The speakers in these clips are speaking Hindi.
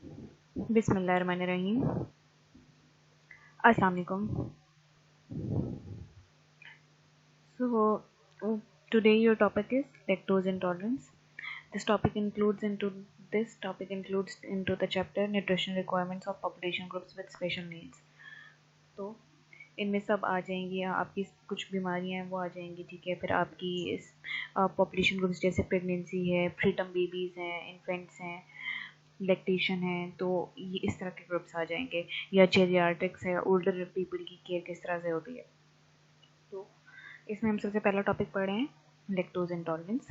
बिस्मिल्लाहिर्रहमानिर्रहीम। अस्सलाम वालेकुम। So today your topic is lactose intolerance. This topic includes into the chapter nutrition requirements of population groups with special needs. तो इनमें सब आ जाएंगी, आपकी कुछ बीमारियां हैं वो आ जाएंगी, ठीक है। फिर आपकी इस पॉपुलेशन ग्रुप्स जैसे प्रेगनेंसी है, प्रीटर्म बेबीज़ हैं, इन्फेंट्स हैं, लैक्टेशन है, तो ये इस तरह के ग्रुप्स आ जाएंगे। या जेरियाट्रिक्स है, ओल्डर पीपल की केयर किस तरह से होती है। तो इसमें हम सबसे पहला टॉपिक पढ़ रहे हैं lactose intolerance.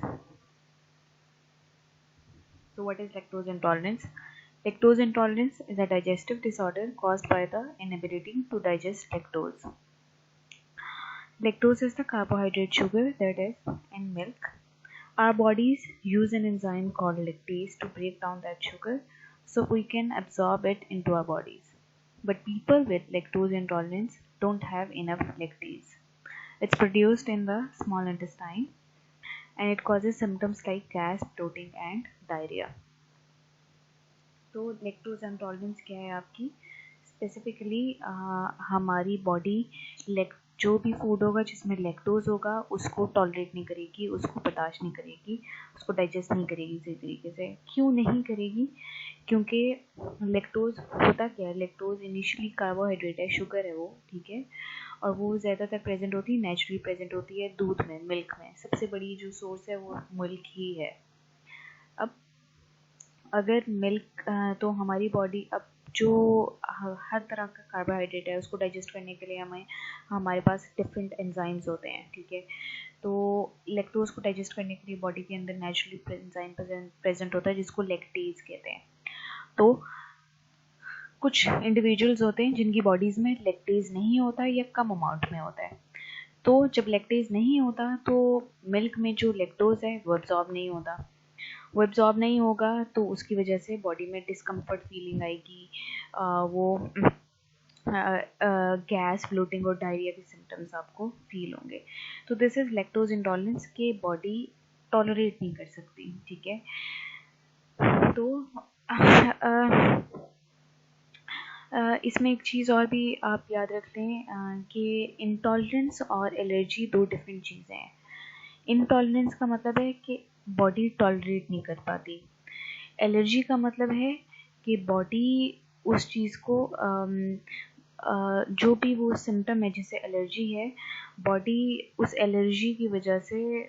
So what is lactose intolerance? Lactose intolerance is a digestive disorder caused by the inability to digest lactose. Lactose is the carbohydrate sugar that is in milk. Our bodies use an enzyme called lactase to break down that sugar so we can absorb it into our bodies. But people with lactose intolerance don't have enough lactase. It's produced in the small intestine and it causes symptoms like gas, bloating and diarrhea. तो लैक्टोज इंटॉलरेंस क्या है आपकी? स्पेसिफिकली हमारी बॉडी जो भी फूड होगा जिसमें लैक्टोज होगा उसको टॉलरेट नहीं करेगी, उसको बर्दाश्त नहीं करेगी, उसको डाइजेस्ट नहीं करेगी सही तरीके से। क्यों नहीं करेगी? क्योंकि लैक्टोज होता क्या है? लैक्टोज इनिशियली कार्बोहाइड्रेट है, शुगर है वो, ठीक है। और वो ज़्यादातर प्रेजेंट होती है, नेचुरली प्रेजेंट होती है दूध में, मिल्क में। सबसे बड़ी जो सोर्स है वो मिल्क ही है। अब अगर मिल्क तो हमारी बॉडी अब जो हर तरह का कार्बोहाइड्रेट है उसको डाइजेस्ट करने के लिए हमारे पास डिफरेंट एंजाइम्स होते हैं, ठीक है। तो लैक्टोज को डाइजेस्ट करने के लिए बॉडी के अंदर नेचुरली एंजाइम प्रेजेंट होता है जिसको लैक्टेज कहते हैं। तो कुछ इंडिविजुअल्स होते हैं जिनकी बॉडीज़ में लैक्टेज नहीं होता या कम अमाउंट में होता है। तो जब लैक्टेज नहीं होता तो मिल्क में जो लैक्टोज है वो एब्जॉर्ब नहीं होता। वो एब्जॉर्ब नहीं होगा तो उसकी वजह से बॉडी में डिस्कम्फर्ट फीलिंग आएगी, वो गैस, ब्लोटिंग और डायरिया के सिम्टम्स आपको फील होंगे। तो दिस इज़ लैक्टोज इंटॉलरेंस के बॉडी टॉलरेट नहीं कर सकती, ठीक है। तो इसमें एक चीज़ और भी आप याद रख लें कि इंटॉलरेंस और एलर्जी दो डिफरेंट चीज़ें हैं। इंटॉलरेंस का मतलब है कि बॉडी टॉलरेट नहीं कर पाती। एलर्जी का मतलब है कि बॉडी उस चीज़ को जो भी वो सिम्टम है जैसे एलर्जी है, बॉडी उस एलर्जी की वजह से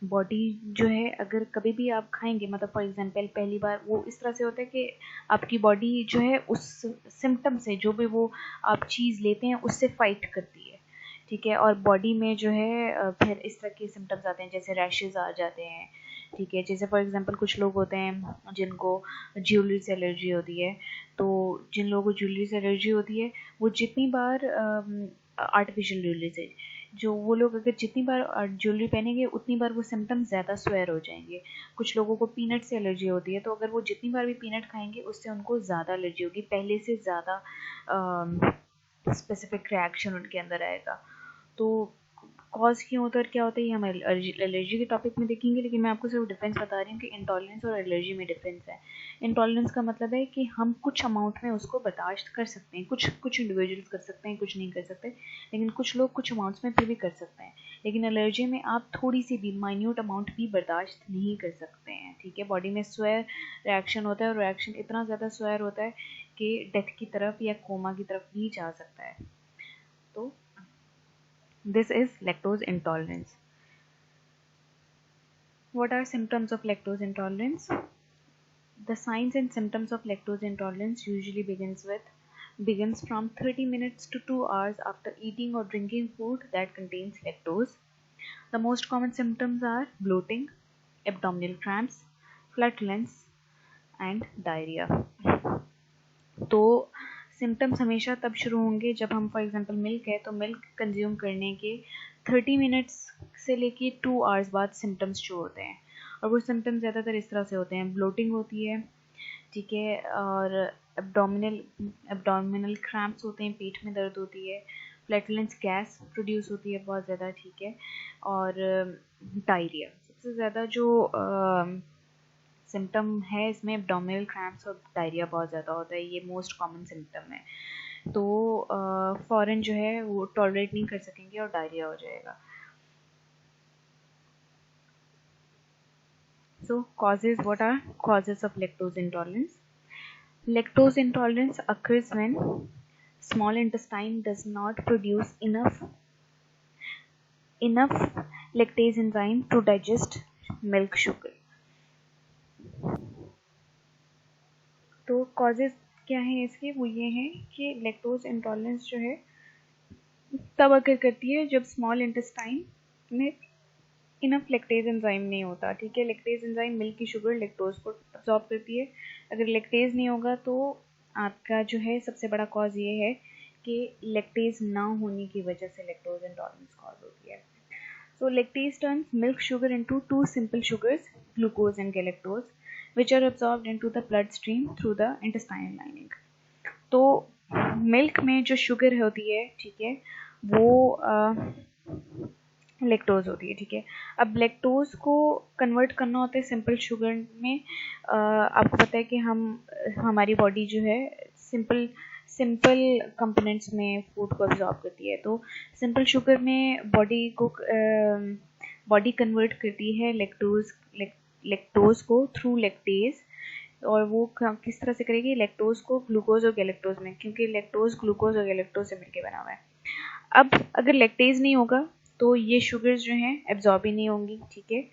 बॉडी जो है अगर कभी भी आप खाएंगे, मतलब फॉर एग्जांपल पहली बार वो इस तरह से होता है कि आपकी बॉडी जो है उस सिम्टम से, जो भी वो आप चीज़ लेते हैं उससे फाइट करती है, ठीक है। और बॉडी में जो है फिर इस तरह के सिम्टम्स आते हैं जैसे रैशेज आ जाते हैं, ठीक है। जैसे फॉर एग्जांपल कुछ लोग होते हैं जिनको ज्वेलरी से एलर्जी होती है। तो जिन लोगों को ज्वेलरी से एलर्जी होती है वो जितनी बार आर्टिफिशियल ज्वेलरी से, जो वो लोग अगर जितनी बार ज्वेलरी पहनेंगे उतनी बार वो सिम्टम्स ज़्यादा स्वेयर हो जाएंगे। कुछ लोगों को पीनट से एलर्जी होती है, तो अगर वो जितनी बार भी पीनट खाएंगे उससे उनको ज़्यादा एलर्जी होगी, पहले से ज़्यादा स्पेसिफिक रिएक्शन उनके अंदर आएगा। तो कॉज क्यों होता है और क्या होता है ये हम एलर्जी के टॉपिक में देखेंगे, लेकिन मैं आपको सिर्फ डिफरेंस बता रही हूँ कि इंटॉलरेंस और एलर्जी में डिफरेंस है। इंटॉलरेंस का मतलब है कि हम कुछ अमाउंट में उसको बर्दाश्त कर सकते हैं, कुछ इंडिविजुअल्स कर सकते हैं, कुछ नहीं कर सकते, लेकिन कुछ लोग कुछ अमाउंट्स में फिर भी कर सकते हैं। लेकिन एलर्जी में आप थोड़ी सी भी माइन्यूट अमाउंट भी बर्दाश्त नहीं कर सकते हैं, ठीक है। बॉडी में स्वेयर रिएक्शन होता है और रिएक्शन इतना ज़्यादा स्वेयर होता है कि डेथ की तरफ या कोमा की तरफ भी जा सकता है। तो this is lactose intolerance. What are symptoms of lactose intolerance? The signs and symptoms of lactose intolerance usually begins from 30 minutes to 2 hours after eating or drinking food that contains lactose. The most common symptoms are bloating, abdominal cramps, flatulence and diarrhea. तो सिम्टम्स हमेशा तब शुरू होंगे जब हम फॉर एग्जांपल मिल्क है तो मिल्क कंज्यूम करने के 30 मिनट्स से लेके 2 आवर्स बाद सिम्टम्स शुरू होते हैं। और वो सिम्टम्स ज़्यादातर इस तरह से होते हैं, ब्लोटिंग होती है, ठीक है, और एब्डोमिनल क्रैम्प्स होते हैं, पेट में दर्द होती है, फ्लैटुलेंस गैस प्रोड्यूस होती है बहुत ज़्यादा, ठीक है, और डायरिया। सबसे ज़्यादा जो सिम्टम है इसमें एब्डोमिनल क्रैम्प्स और डायरिया बहुत ज़्यादा होता है, ये मोस्ट कॉमन सिम्टम है। तो फ़ौरन जो है वो टॉलरेट नहीं कर सकेंगे और डायरिया हो जाएगा। So causes, what are causes of lactose intolerance? Lactose intolerance occurs when small intestine does not produce enough lactase enzyme to digest milk sugar. तो causes क्या है इसके, वो ये हैं कि lactose intolerance जो है तब अगर करती है जब स्मॉल इंटेस्टाइन में इनफ लैक्टेज एंजाइम नहीं होता। ठीक है, लैक्टेज एंजाइम मिल्क की शुगर लैक्टोज को अब्सॉर्ब करती है। अगर लैक्टेज नहीं होगा तो आपका जो है सबसे बड़ा कॉज ये है कि लैक्टेज ना होने की वजह से लैक्टोज इंटॉलरेंस कॉज होती है। So lactase turns milk sugar into two simple sugars, glucose and galactose, which are absorbed into the bloodstream through the intestinal lining. तो मिल्क में जो शुगर होती है, ठीक है, वो लैक्टोज होती है। ठीक है, अब लैक्टोज को कन्वर्ट करना होता है सिंपल शुगर में। आपको पता है कि हमारी बॉडी जो है सिंपल कंपोनेंट्स में फूड को अब्जॉर्ब करती है। तो सिंपल शुगर में बॉडी कन्वर्ट करती है लैक्टोज को थ्रू लैक्टेज। और वो किस तरह से करेगी, लैक्टोज को ग्लूकोज और गैलेक्टोज में, क्योंकि लैक्टोज ग्लूकोज और गैलेक्टोज से मिलकर बना हुआ है। अब अगर लैक्टेज नहीं होगा तो ये शुगर्स जो हैं एब्जॉर्ब ही नहीं होंगी। ठीक है,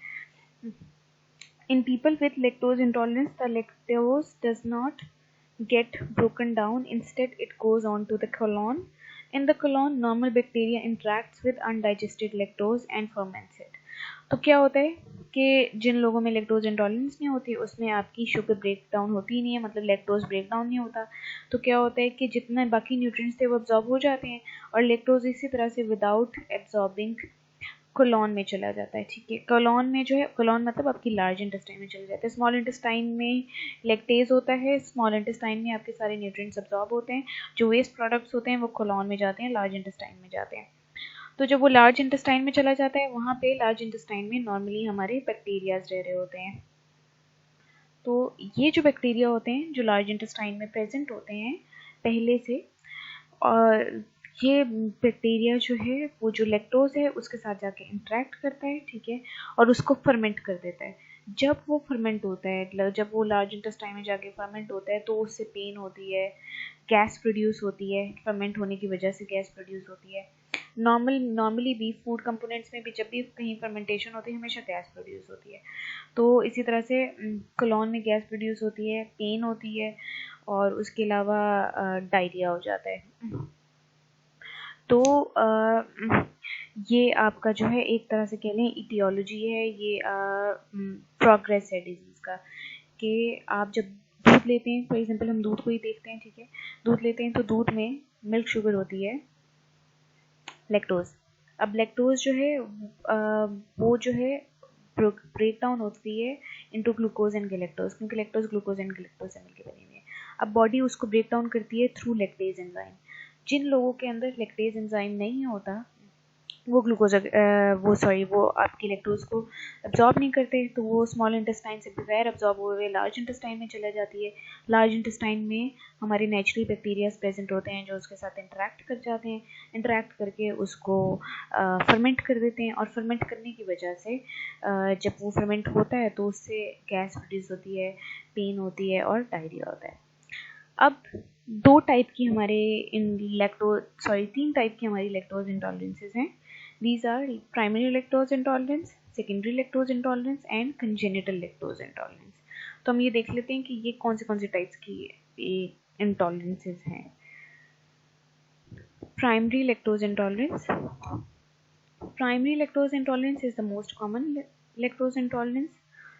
in people with lactose intolerance the lactose does not get broken down, instead it goes on to the colon. In the colon, normal bacteria interacts with undigested lactose and ferments it. तो क्या होता है कि जिन लोगों में लैक्टोज इंटॉलरेंस नहीं होती उसमें आपकी शुगर ब्रेक डाउन होती ही नहीं है, मतलब लैक्टोज ब्रेक डाउन नहीं होता। तो क्या होता है कि जितने बाकी न्यूट्रिएंट्स थे वो अब्जॉर्ब हो जाते हैं और लैक्टोज इसी तरह से विदाउट एब्जॉर्बिंग कोलॉन में चला जाता है। ठीक है, कोलॉन में जो है, कोलॉन मतलब आपकी लार्ज इंटेस्टाइन में चला जाता है। स्मॉल इंटेस्टाइन में लैक्टेज होता है, स्मॉल इंटेस्टाइन में आपके सारे न्यूट्रिएंट्स अब्जॉर्ब होते हैं, जो वेस्ट प्रोडक्ट्स होते हैं वो कोलॉन में जाते हैं, लार्ज इंटेस्टाइन में जाते हैं। तो जब वो लार्ज इंटेस्टाइन में चला जाता है, वहाँ पे लार्ज इंटेस्टाइन में नॉर्मली हमारे बैक्टीरियाज रह रहे होते हैं। तो ये जो बैक्टीरिया होते हैं जो लार्ज इंटेस्टाइन में प्रेजेंट होते हैं पहले से, और ये बैक्टीरिया जो है वो जो लैक्टोज है उसके साथ जाके इंटरेक्ट करता है। ठीक है, और उसको फर्मेंट कर देता है। जब वो फर्मेंट होता है, जब वो लार्ज इंटेस्टाइन में जाके फर्मेंट होता है तो उससे पेन होती है, गैस प्रोड्यूस होती है, फर्मेंट होने की वजह से गैस प्रोड्यूस होती है। नॉर्मली भी फूड कंपोनेंट्स में भी जब भी कहीं फर्मेंटेशन होती है हमेशा गैस प्रोड्यूस होती है। तो इसी तरह से कोलॉन में गैस प्रोड्यूस होती है, पेन होती है और उसके अलावा डायरिया हो जाता है। तो ये आपका जो है एक तरह से कह लें इटियोलॉजी है, ये प्रोग्रेस है डिजीज़ का। कि आप जब दूध लेते हैं, फॉर एग्जांपल हम दूध को ही देखते हैं। ठीक है, दूध लेते हैं तो दूध में मिल्क शुगर होती है लैक्टोज। अब लैक्टोज जो है वो जो है ब्रेक डाउन होती है इनटू ग्लूकोज एंड गैलेक्टोज, क्योंकि लैक्टोज ग्लूकोज एंड गैलेक्टोज से मिलकर बनी हुई है। अब बॉडी उसको ब्रेक डाउन करती है थ्रू लैक्टेज एंजाइम। जिन लोगों के अंदर लैक्टेज एंजाइम नहीं होता वो वो आपकी लैक्टोज को अब्जॉर्ब नहीं करते, तो वो स्मॉल इंटेस्टाइन से बगैर अब्जॉर्ब हुए लार्ज इंटेस्टाइन में चला जाती है। लार्ज इंटेस्टाइन में हमारे नेचुरल बैक्टीरियाज प्रेजेंट होते हैं जो उसके साथ इंटरेक्ट कर जाते हैं, इंटरेक्ट करके उसको फर्मेंट कर देते हैं। और फर्मेंट करने की वजह से जब वो फर्मेंट होता है तो उससे गैस प्रोड्यूस होती है, पेन होती है और डायरिया होता है। अब तीन टाइप की हमारी लैक्टोज इंटॉलरेंसेस हैं। These are primary lactose intolerance, secondary lactose intolerance and congenital lactose intolerance. तो हम ये देख लेते हैं कि ये कौन से टाइप्स की इंटॉलरेंसेस हैं। Primary lactose intolerance. Primary lactose intolerance is the most common lactose intolerance.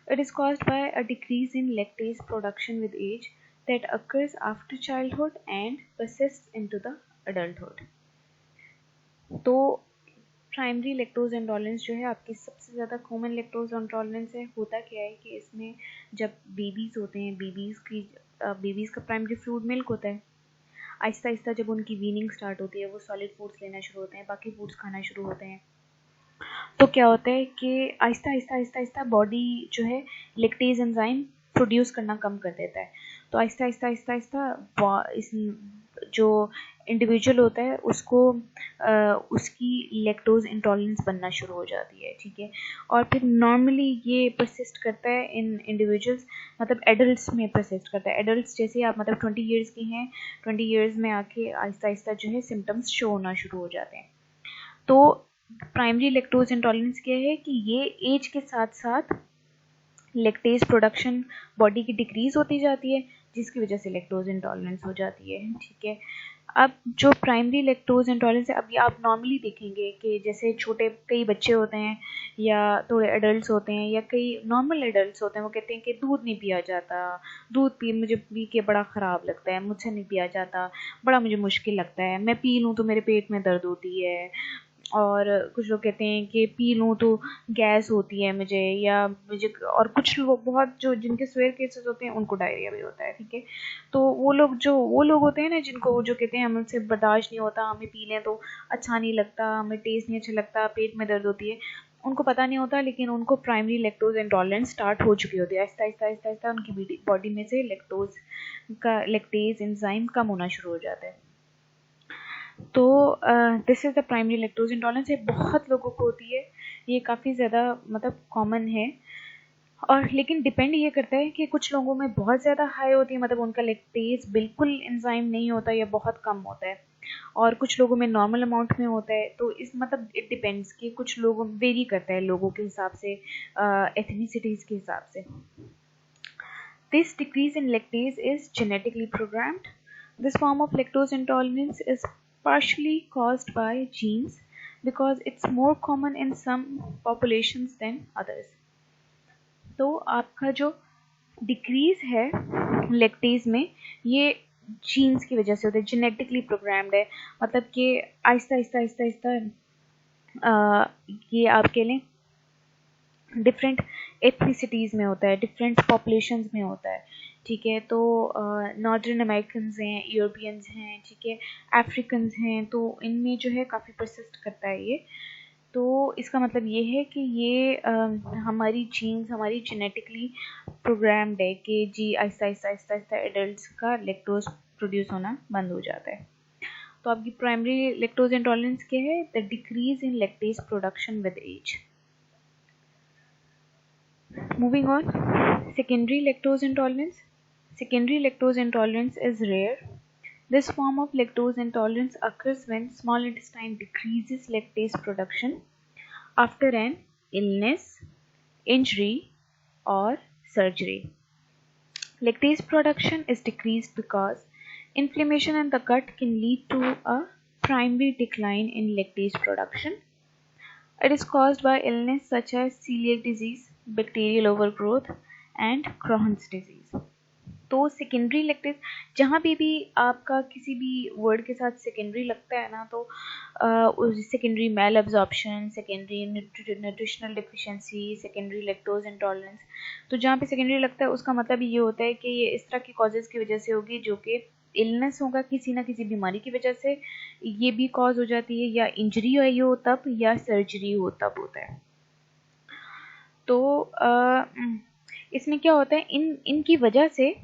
It is caused by a decrease in lactase production with age that occurs after childhood and persists into the adulthood. तो प्राइमरी लैक्टोज इंटॉलरेंस जो है आपकी सबसे ज़्यादा कॉमन लैक्टोज इंटॉलरेंस है। होता क्या है कि इसमें जब बेबीज़ होते हैं, बेबीज़ का प्राइमरी फूड मिल्क होता है। आहिस्ता आहिस्ता जब उनकी वीनिंग स्टार्ट होती है वो सॉलिड फूड्स लेना शुरू होते हैं, बाकी फूड्स खाना शुरू होते हैं। तो क्या होता है कि आहिस्ता आहिस्ता बॉडी जो है लैक्टेज एंजाइम प्रोड्यूस करना कम कर देता है। तो आहिस्ता आहिस्ता आहिस्ता आहिस्ता इस जो इंडिविजुअल होता है उसको उसकी लैक्टोज इंटॉलरेंस बनना शुरू हो जाती है, ठीक है। और फिर नॉर्मली ये परसिस्ट करता है इन इंडिविजुअल्स, मतलब एडल्ट्स में परसिस्ट करता है। एडल्ट्स जैसे आप मतलब 20 ईयर्स के हैं, 20 ईयर्स में आके आहिस्ता आहिस्ता जो है सिम्टम्स शो होना शुरू हो जाते हैं। तो प्राइमरी लैक्टोज इंटॉलरेंस क्या है कि ये एज के साथ साथ लैक्टेज प्रोडक्शन बॉडी की डिक्रीज होती जाती है, जिसकी वजह से लैक्टोज इंटॉलरेंस हो जाती है, ठीक है। अब जो प्राइमरी लैक्टोज इंटॉलरेंस है, अभी आप नॉर्मली देखेंगे कि जैसे छोटे कई बच्चे होते हैं या थोड़े एडल्ट्स होते हैं या कई नॉर्मल एडल्ट्स होते हैं, वो कहते हैं कि दूध नहीं पिया जाता, दूध मुझे पी के बड़ा ख़राब लगता है, मुझसे नहीं पिया जाता, बड़ा मुझे मुश्किल लगता है, मैं पी लूँ तो मेरे पेट में दर्द होती है। और कुछ लोग कहते हैं कि पी लूँ तो गैस होती है मुझे, या मुझे, और कुछ लोग बहुत जो जिनके स्वेयर केसेस होते हैं उनको डायरिया भी होता है, ठीक है। तो वो लोग होते हैं ना जिनको जो कहते हैं हमसे बर्दाश्त नहीं होता, हमें पी लें तो अच्छा नहीं लगता, हमें टेस्ट नहीं अच्छा लगता, पेट में दर्द होती है, उनको पता नहीं होता, लेकिन उनको प्राइमरी लैक्टोज इंटॉलरेंस स्टार्ट हो चुकी होती है। आहिस्ता आहिस्ता आहिस्ता आहिस्ता उनकी बॉडी में से लैक्टेज एंजाइम कम होना शुरू हो जाता है। तो this is the primary lactose intolerance. ये बहुत लोगों को होती है, ये काफ़ी ज़्यादा मतलब कॉमन है। और लेकिन डिपेंड ये करता है कि कुछ लोगों में बहुत ज़्यादा हाई होती है, मतलब उनका लैक्टेज बिल्कुल एंजाइम नहीं होता या बहुत कम होता है, और कुछ लोगों में नॉर्मल अमाउंट में होता है। तो इस मतलब इट डिपेंड्स कि कुछ लोगों वेरी करता है लोगों के हिसाब से, एथनिसिटीज़ के हिसाब से। This decrease in lactase is genetically programmed. This form of lactose intolerance is partially caused by genes because it's more common in some populations than others. तो आपका जो डिक्रीज है लैक्टेज में, ये जीन्स की वजह से होता है, जेनेटिकली प्रोग्राम्ड है, मतलब कि आहिस्ता आहिस्ता आहिस्ता आहिस्ता ये आप कह लें डिफरेंट एथनिसिटीज़ में होता है, डिफरेंट पॉपुलेशंस में होता है, ठीक है। तो नॉर्दर्न अमेरिकन्स हैं, यूरोपियंस हैं, ठीक है, अफ्रीकन्स हैं, तो इनमें जो है काफ़ी परसिस्ट करता है ये। तो इसका मतलब ये है कि ये हमारी जीन्स हमारी जेनेटिकली प्रोग्राम्ड है कि जी आहिस्ता आहिस्ता आहिस्ता आहिस्ता एडल्ट्स का लैक्टोज प्रोड्यूस होना बंद हो जाता है। तो आपकी प्राइमरी लैक्टोज इंटॉलरेंस क्या है? The decrease in lactase production with age. Moving on, secondary lactose intolerance. Secondary lactose intolerance is rare. This form of lactose intolerance occurs when small intestine decreases lactase production after an illness, injury, or surgery. Lactase production is decreased because inflammation in the gut can lead to a primary decline in lactase production. It is caused by illness such as celiac disease, bacterial overgrowth, and Crohn's disease. तो सेकेंडरी लैक्टेज, जहाँ भी आपका किसी भी वर्ड के साथ सेकेंडरी लगता है ना, तो secondary malabsorption, secondary nutritional deficiency, secondary lactose intolerance, तो जहाँ पे सेकेंडरी लगता है उसका मतलब ये होता है कि ये इस तरह की कॉजेज़ की वजह से होगी, जो कि इलनेस होगा किसी ना किसी बीमारी की वजह से, ये भी कॉज हो जाती है, या इंजरी हुई हो तब, या सर्जरी हो तब होता है। तो इसमें क्या होता है, इनकी वजह से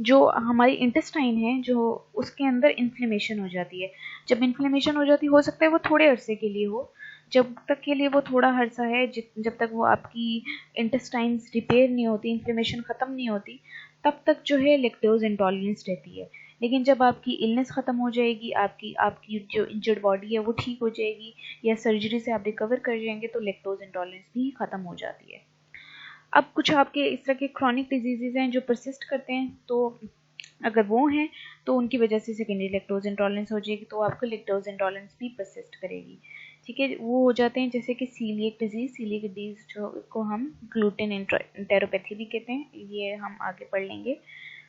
जो हमारी इंटेस्टाइन है, जो उसके अंदर इन्फ्लेमेशन हो जाती है। जब इन्फ्लेमेशन हो जाती हो सकता है वो थोड़े अरसे के लिए हो, जब तक के लिए वो थोड़ा अरसा है, जब तक वो आपकी इंटेस्टाइन्स रिपेयर नहीं होती, इन्फ्लेमेशन ख़त्म नहीं होती, तब तक जो है लैक्टोज इंटॉलरेंस रहती है। लेकिन जब आपकी इलनेस ख़त्म हो जाएगी, आपकी जो इंजर्ड बॉडी है वो ठीक हो जाएगी, या सर्जरी से आप रिकवर कर जाएंगे, तो लैक्टोज इंटॉलरेंस भी ख़त्म हो जाती है। अब कुछ आपके इस तरह के क्रॉनिक डिजीज़ हैं जो परसिस्ट करते हैं, तो अगर वो हैं तो उनकी वजह से सेकेंडरी लैक्टोज इंटॉलरेंस हो जाएगी, तो आपको लैक्टोज इंटॉलरेंस भी परसिस्ट करेगी, ठीक है। वो हो जाते हैं जैसे कि सीलिएक डिजीज़ जो को हम ग्लूटेन एंटेरोपैथी भी कहते हैं, ये हम आगे पढ़ लेंगे।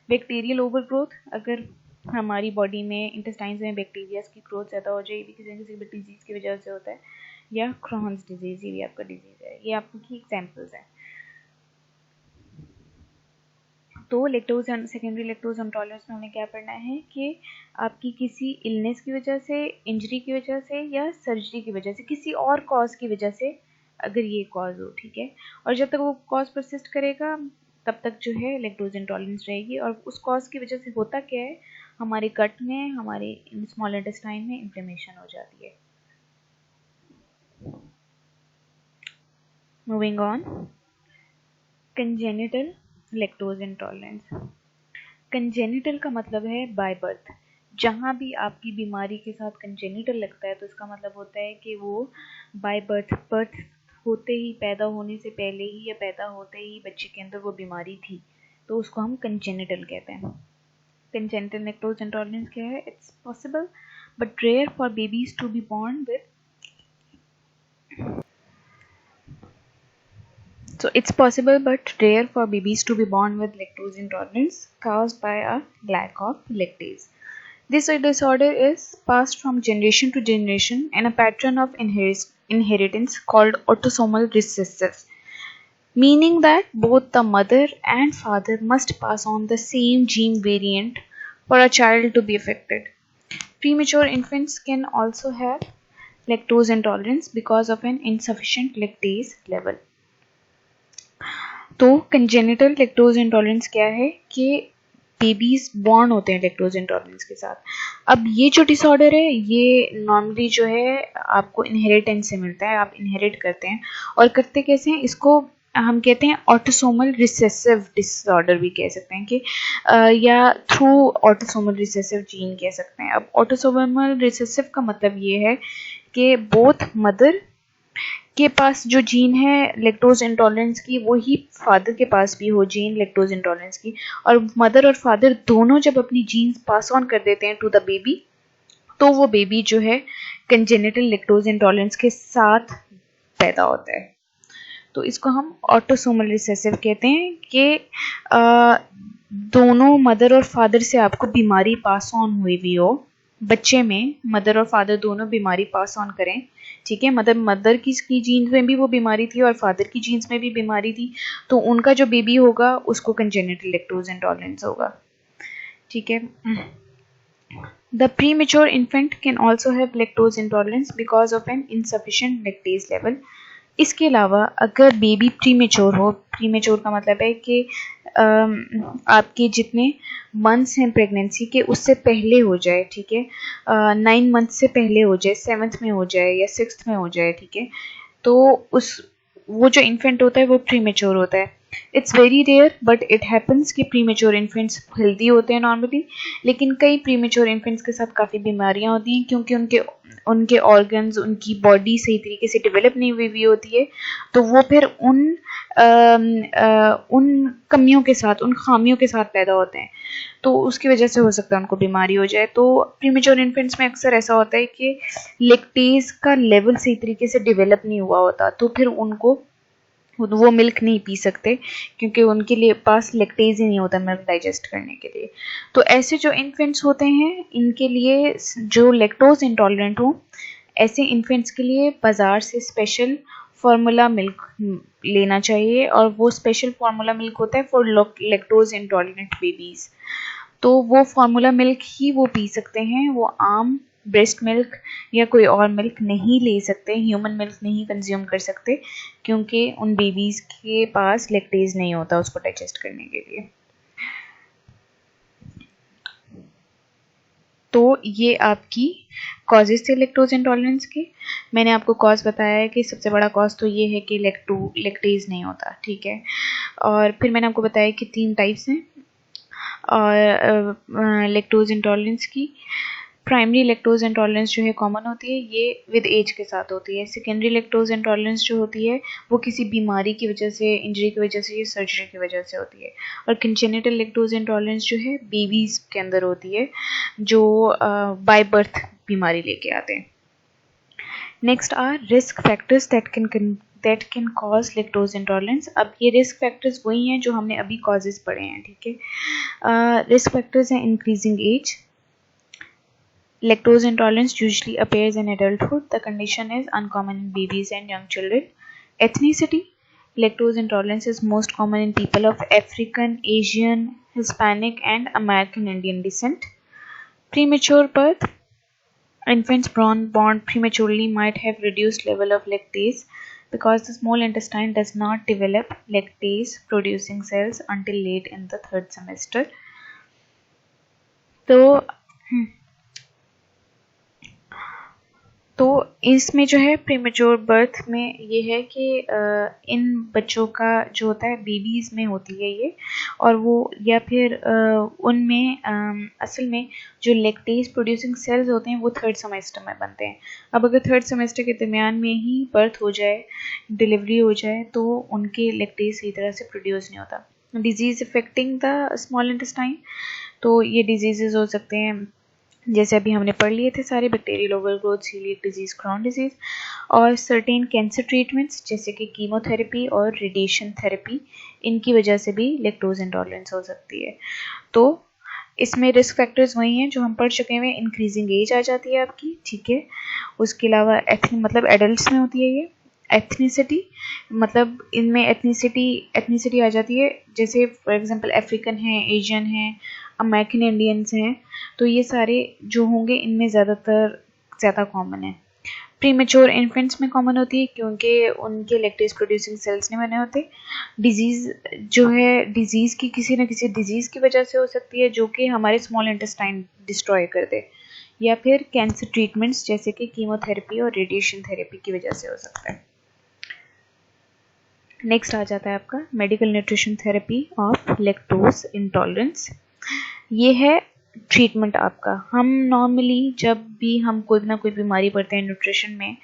बैक्टीरियल ओवरग्रोथ, अगर हमारी बॉडी में इंटेस्टाइन्स में बैक्टीरिया की ग्रोथ ज़्यादा हो जाएगी, किसी न किसी डिजीज़ की वजह से होता है, या क्रॉन्स डिजीज़, ये भी आपका डिजीज़ है, ये आपकी एग्जाम्पल्स हैं। तो लैक्टोज सेकेंडरी लैक्टोज इंटॉलरेंस में हमें क्या पढ़ना है कि आपकी किसी इलनेस की वजह से, इंजरी की वजह से, या सर्जरी की वजह से, किसी और कॉज की वजह से अगर ये कॉज हो, ठीक है। और जब तक वो कॉज परसिस्ट करेगा, तब तक जो है लैक्टोज इंटॉलरेंस रहेगी। और उस कॉज की वजह से होता क्या है, हमारे गट में, हमारे स्मॉल इंटेस्टाइन में इन्फ्लेमेशन हो जाती है। Moving on, congenital lactose intolerance. Congenital का मतलब है बाय बर्थ। जहाँ भी आपकी बीमारी के साथ कंजेनिटल लगता है तो इसका मतलब होता है कि वो बाय बर्थ, बर्थ होते ही, पैदा होने से पहले ही या पैदा होते ही बच्चे के अंदर वो बीमारी थी, तो उसको हम कंजेनिटल कहते हैं। कंजेनिटल लैक्टोज इंटॉलरेंस क्या है? It's possible but rare for babies to be born with So it's possible but rare for babies to be born with lactose intolerance caused by a lack of lactase. This disorder is passed from generation to generation in a pattern of inheritance called autosomal recessive, meaning that both the mother and father must pass on the same gene variant for a child to be affected. Premature infants can also have lactose intolerance because of an insufficient lactase level. तो कंजेनिटल लैक्टोज इंटॉलरेंस क्या है कि बेबीज बॉर्न होते हैं लैक्टोज इंटॉलरेंस के साथ। अब ये जो डिसऑर्डर है ये नॉर्मली जो है आपको इनहेरिटेंस से मिलता है, आप इनहेरिट करते हैं। और करते कैसे हैं, इसको हम कहते हैं ऑटोसोमल रिसेसिव डिसऑर्डर भी कह सकते हैं कि या थ्रू ऑटोसोमल रिसेसिव जीन कह सकते हैं। अब ऑटोसोमल रिसेसिव का मतलब ये है कि बोथ मदर के पास जो जीन है लैक्टोज इंटॉलरेंस की, वो ही फादर के पास भी हो जीन लैक्टोज इंटॉलरेंस की, और मदर और फादर दोनों जब अपनी जीन्स पास ऑन कर देते हैं टू द बेबी, तो वो बेबी जो है कंजेनिटल लैक्टोज इंटॉलरेंस के साथ पैदा होता है। तो इसको हम ऑटोसोमल रिसेसिव कहते हैं कि दोनों मदर और फादर से आपको बीमारी पास ऑन हुई भी हो, बच्चे में मदर और फादर दोनों बीमारी पास ऑन करें, ठीक है। मदर की जीन्स में भी वो बीमारी थी और फादर की जीन्स में भी बीमारी थी, तो उनका जो बेबी होगा उसको कंजेनिटल लैक्टोज इंटॉलरेंस होगा, ठीक है। The premature infant can also have lactose intolerance because of an insufficient lactase level. इसके अलावा अगर बेबी प्रीमेच्योर हो, प्रीमेच्योर का मतलब है कि आपके जितने मंथ्स हैं प्रेगनेंसी के उससे पहले हो जाए, ठीक है, 9 मंथ से पहले हो जाए, 7th में हो जाए या 6th में हो जाए, ठीक है, तो वो जो इन्फेंट होता है वो प्रीमेच्योर होता है। It's very rare but it happens कि प्रीमेच्योर इन्फेंट्स हेल्दी होते हैं नॉर्मली, लेकिन कई प्रीमेच्योर इन्फेंट्स के साथ काफ़ी बीमारियां होती हैं क्योंकि उनके ऑर्गन्स, उनकी बॉडी सही तरीके से डेवलप नहीं हुई होती है, तो वो फिर उन कमियों के साथ, उन खामियों के साथ पैदा होते हैं, तो उसकी वजह से हो सकता है उनको बीमारी हो जाए। तो प्रीमेच्योर इन्फेंट्स में अक्सर ऐसा होता है कि लैक्टेज का लेवल सही तरीके से डेवलप नहीं हुआ होता, तो फिर उनको वो मिल्क नहीं पी सकते क्योंकि उनके लिए पास लैक्टेज ही नहीं होता मिल्क डाइजेस्ट करने के लिए। तो ऐसे जो इन्फेंट्स होते हैं इनके लिए जो लैक्टोज इंटॉलरेंट हो, ऐसे इन्फेंट्स के लिए बाज़ार से स्पेशल फार्मूला मिल्क लेना चाहिए, और वो स्पेशल फार्मूला मिल्क होता है फॉर लैक्टोज इंटॉलरेंट बेबीज़। तो वो फार्मूला मिल्क ही वो पी सकते हैं, वो आम ब्रेस्ट मिल्क या कोई और मिल्क नहीं ले सकते, ह्यूमन मिल्क नहीं कंज्यूम कर सकते क्योंकि उन बेबीज़ के पास लैक्टेज नहीं होता उसको डाइजेस्ट करने के लिए। तो ये आपकी कॉजेज़ थे लैक्टोज इंटॉलरेंस के। मैंने आपको कॉज बताया है कि सबसे बड़ा कॉज तो ये है कि लैक्टेज नहीं होता, ठीक है। और फिर मैंने आपको बताया कि 3 टाइप्स हैं और लैक्टोज इंटॉलरेंस की। प्राइमरी लैक्टोज इंटॉलरेंस जो है कॉमन होती है, ये विद एज के साथ होती है। सेकेंडरी लैक्टोज इंटॉलरेंस जो होती है वो किसी बीमारी की वजह से, इंजरी की वजह से या सर्जरी की वजह से होती है। और कंजेनिटल लैक्टोज इंटॉलरेंस जो है बेबीज़ के अंदर होती है जो बाय बर्थ बीमारी लेके आते हैं। Next are risk factors that can cause lactose intolerance. अब ये रिस्क फैक्टर्स वही हैं जो हमने अभी कॉजेज पढ़े हैं, ठीक है। रिस्क फैक्टर्स हैं increasing age. Lactose intolerance usually appears in adulthood. The condition is uncommon in babies and young children. Ethnicity. Lactose intolerance is most common in people of African, Asian, Hispanic and American Indian descent. Premature birth. Infants born prematurely might have reduced level of lactase because the small intestine does not develop lactase producing cells until late in the third semester. तो तो इसमें जो है प्रीमेच्योर बर्थ में ये है कि इन बच्चों का जो होता है बेबीज़ में होती है ये, और वो या फिर उनमें असल में जो लैक्टेज प्रोड्यूसिंग सेल्स होते हैं वो थर्ड सेमेस्टर में बनते हैं। अब अगर थर्ड सेमेस्टर के दरमियान में ही बर्थ हो जाए, डिलीवरी हो जाए, तो उनके लैक्टेज सही तरह से प्रोड्यूस नहीं होता। Disease affecting the small intestine, तो ये डिजीज़ हो सकते हैं जैसे अभी हमने पढ़ लिए थे सारे, bacterial overgrowth, celiac disease, Crohn disease, और सर्टेन कैंसर ट्रीटमेंट्स जैसे कि कीमोथेरेपी और रेडिएशन थेरेपी, इनकी वजह से भी लैक्टोज इंटॉलरेंस हो सकती है। तो इसमें रिस्क फैक्टर्स वही हैं जो हम पढ़ चुके हैं। इंक्रीजिंग एज आ जाती है आपकी, ठीक है। उसके अलावा मतलब एडल्ट्स में होती है ये। एथनिसिटी, मतलब इनमें एथनिसिटी आ जाती है, जैसे फॉर एग्जांपल अफ्रीकन है, एशियन है, अमेरिकन इंडियंस हैं, तो ये सारे जो होंगे इनमें ज़्यादा कॉमन है। प्रीमेच्योर इन्फेंट्स में कॉमन होती है क्योंकि उनके लैक्टेज प्रोड्यूसिंग सेल्स नहीं बने होते। डिजीज़ जो है, डिजीज़ की किसी न किसी डिजीज़ की वजह से हो सकती है जो कि हमारे स्मॉल इंटेस्टाइन डिस्ट्रॉय कर दे, या फिर कैंसर ट्रीटमेंट्स जैसे कि कीमोथेरेपी और रेडिएशन थेरेपी की वजह से हो सकता है। नेक्स्ट आ जाता है आपका medical nutrition therapy of lactose intolerance. ये है ट्रीटमेंट आपका। हम नॉर्मली जब भी हम कोई ना कोई बीमारी पड़ते हैं न्यूट्रिशन में,